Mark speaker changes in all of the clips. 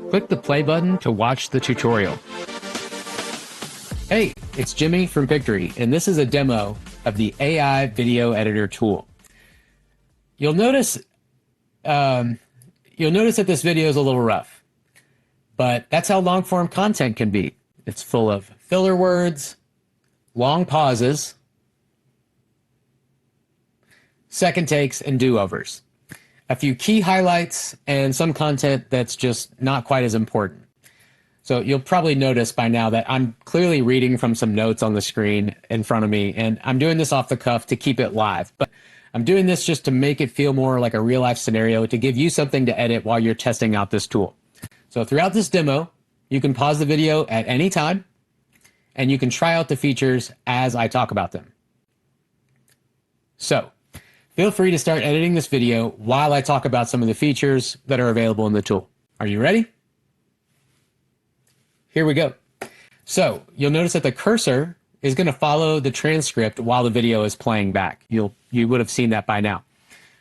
Speaker 1: click the play button to watch the tutorial. Hey, it's Jimmy from Pictory, and this is a demo of the AI video editor tool. You'll notice that this video is a little rough, but that's how long form content can be. It's full of filler words, long pauses, second takes, and do-overs. A few key highlights and some content that's just not quite as important. So you'll probably notice by now that I'm clearly reading from some notes on the screen in front of me, and I'm doing this off the cuff to keep it live. But I'm doing this just to make it feel more like a real-life scenario, to give you something to edit while you're testing out this tool. So throughout this demo, you can pause the video at any time, and you can try out the features as I talk about them. So feel free to start editing this video while I talk about some of the features that are available in the tool. Are you ready? Here we go. So you'll notice that the cursor is going to follow the transcript while the video is playing back. You would have seen that by now.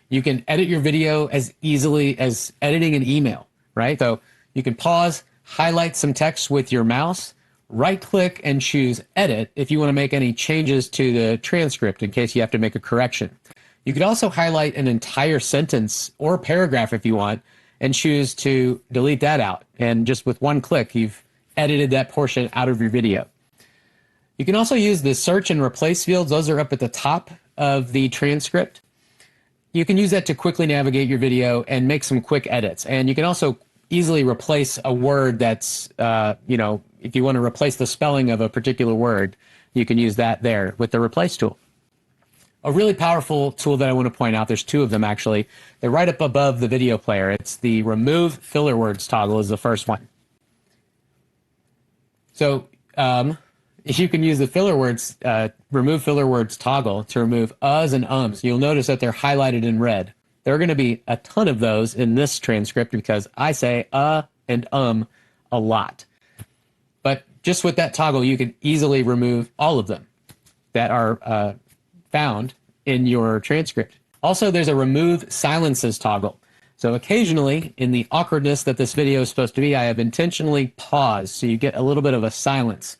Speaker 1: You can edit your video as easily as editing an email, right? So you can pause, highlight some text with your mouse, right-click and choose Edit if you want to make any changes to the transcript in case you have to make a correction. You could also highlight an entire sentence or paragraph if you want and choose to delete that out. And just with one click, you've edited that portion out of your video. You can also use the search and replace fields. Those are up at the top of the transcript. You can use that to quickly navigate your video and make some quick edits. And you can also easily replace a word that's, if you want to replace the spelling of a particular word, you can use that there with the replace tool. A really powerful tool that I want to point out, there's two of them actually. They're right up above the video player. It's the remove filler words toggle is the first one. So you can use the filler words, remove filler words toggle to remove uhs and ums. You'll notice that they're highlighted in red. There are going to be a ton of those in this transcript because I say and a lot. But just with that toggle, you can easily remove all of them that are found in your transcript. Also, there's a remove silences toggle. So occasionally, in the awkwardness that this video is supposed to be, I have intentionally paused so you get a little bit of a silence.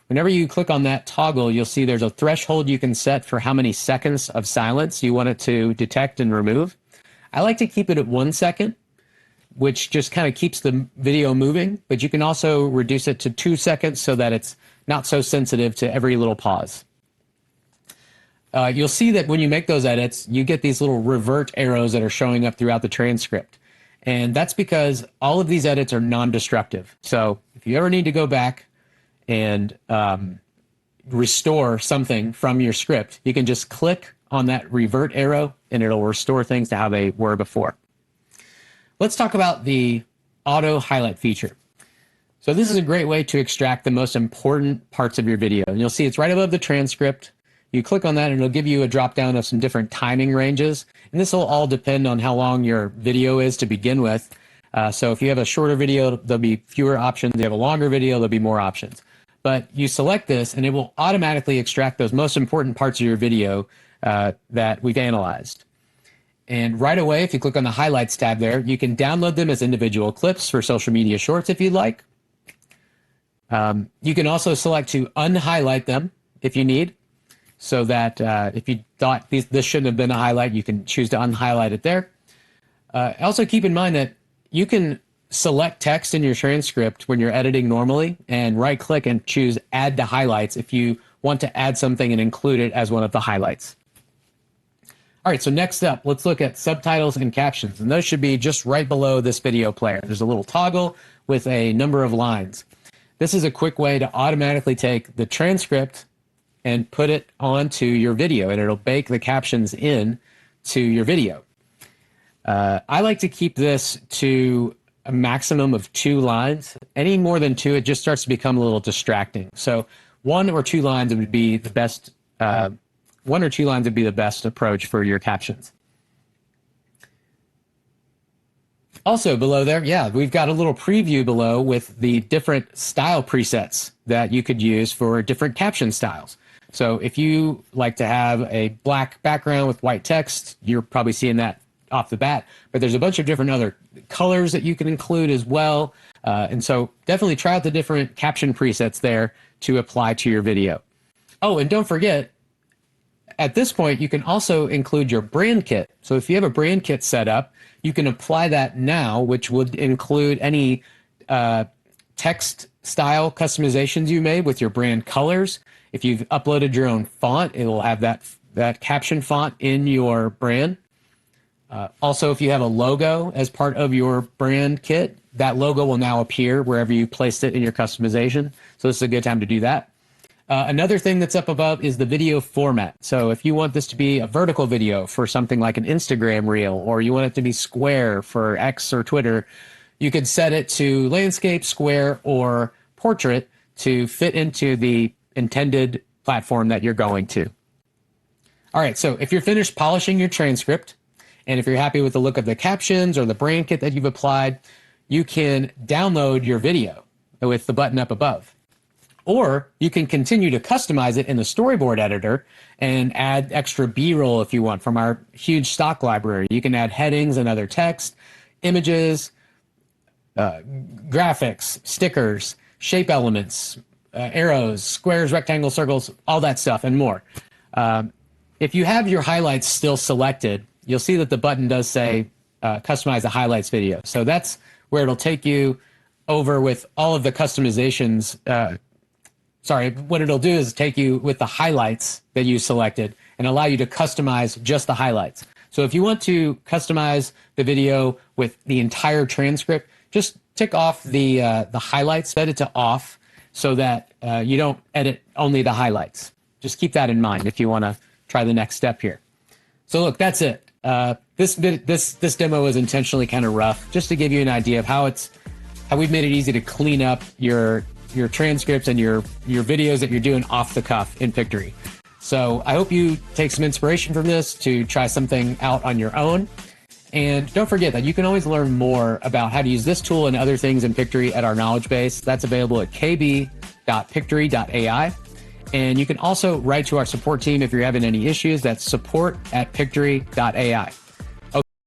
Speaker 1: Whenever you click on that toggle, you'll see there's a threshold you can set for how many seconds of silence you want it to detect and remove. I like to keep it at 1 second, which just kind of keeps the video moving, but you can also reduce it to 2 seconds so that it's not so sensitive to every little pause. You'll see that when you make those edits, you get these little revert arrows that are showing up throughout the transcript. And that's because all of these edits are non-destructive. So if you ever need to go back and restore something from your script, you can just click on that revert arrow and it'll restore things to how they were before. Let's talk about the auto highlight feature. So this is a great way to extract the most important parts of your video. And you'll see it's right above the transcript. You click on that and it'll give you a drop down of some different timing ranges. And this will all depend on how long your video is to begin with. So if you have a shorter video, there'll be fewer options. If you have a longer video, there'll be more options. But you select this and it will automatically extract those most important parts of your video that we've analyzed. And right away, if you click on the highlights tab there, you can download them as individual clips for social media shorts if you'd like. You can also select to unhighlight them if you need. So that if you thought this shouldn't have been a highlight, you can choose to unhighlight it there. Also keep in mind that you can select text in your transcript when you're editing normally and right-click and choose Add to Highlights if you want to add something and include it as one of the highlights. All right, so next up, let's look at subtitles and captions. And those should be just right below this video player. There's a little toggle with a number of lines. This is a quick way to automatically take the transcript and put it onto your video, and it'll bake the captions in to your video. I like to keep this to a maximum of 2 lines. Any more than 2, it just starts to become a little distracting. So 1 or 2 lines would be the best. 1 or 2 lines would be the best approach for your captions. Also below there, yeah, we've got a little preview below with the different style presets that you could use for different caption styles. So if you like to have a black background with white text, you're probably seeing that off the bat, but there's a bunch of different other colors that you can include as well. And so definitely try out the different caption presets there to apply to your video. Oh, and don't forget, at this point, you can also include your brand kit. So if you have a brand kit set up, you can apply that now, which would include any text style customizations you made with your brand colors. If you've uploaded your own font, it will have that caption font in your brand. Also, if you have a logo as part of your brand kit, that logo will now appear wherever you placed it in your customization. So this is a good time to do that. Another thing that's up above is the video format. So if you want this to be a vertical video for something like an Instagram reel, or you want it to be square for X or Twitter, you could set it to landscape, square, or portrait to fit into the intended platform that you're going to. All right, so if you're finished polishing your transcript, and if you're happy with the look of the captions or the brand kit that you've applied, you can download your video with the button up above. Or you can continue to customize it in the storyboard editor and add extra B-roll if you want from our huge stock library. You can add headings and other text, images, graphics, stickers, shape elements, arrows, squares, rectangles, circles, all that stuff and more. If you have your highlights still selected, you'll see that the button does say customize the highlights video. So that's where it'll take you over with all of the customizations. What it'll do is take you with the highlights that you selected and allow you to customize just the highlights. So if you want to customize the video with the entire transcript, just tick off the highlights, set it to off so that you don't edit only the highlights. Just keep that in mind if you want to try the next step here. So look, that's it. This demo is intentionally kind of rough, just to give you an idea of how we've made it easy to clean up your transcripts and your videos that you're doing off the cuff in Pictory. So I hope you take some inspiration from this to try something out on your own. And don't forget that you can always learn more about how to use this tool and other things in Pictory at our knowledge base. That's available at kb.pictory.ai. And you can also write to our support team if you're having any issues. That's support@pictory.ai.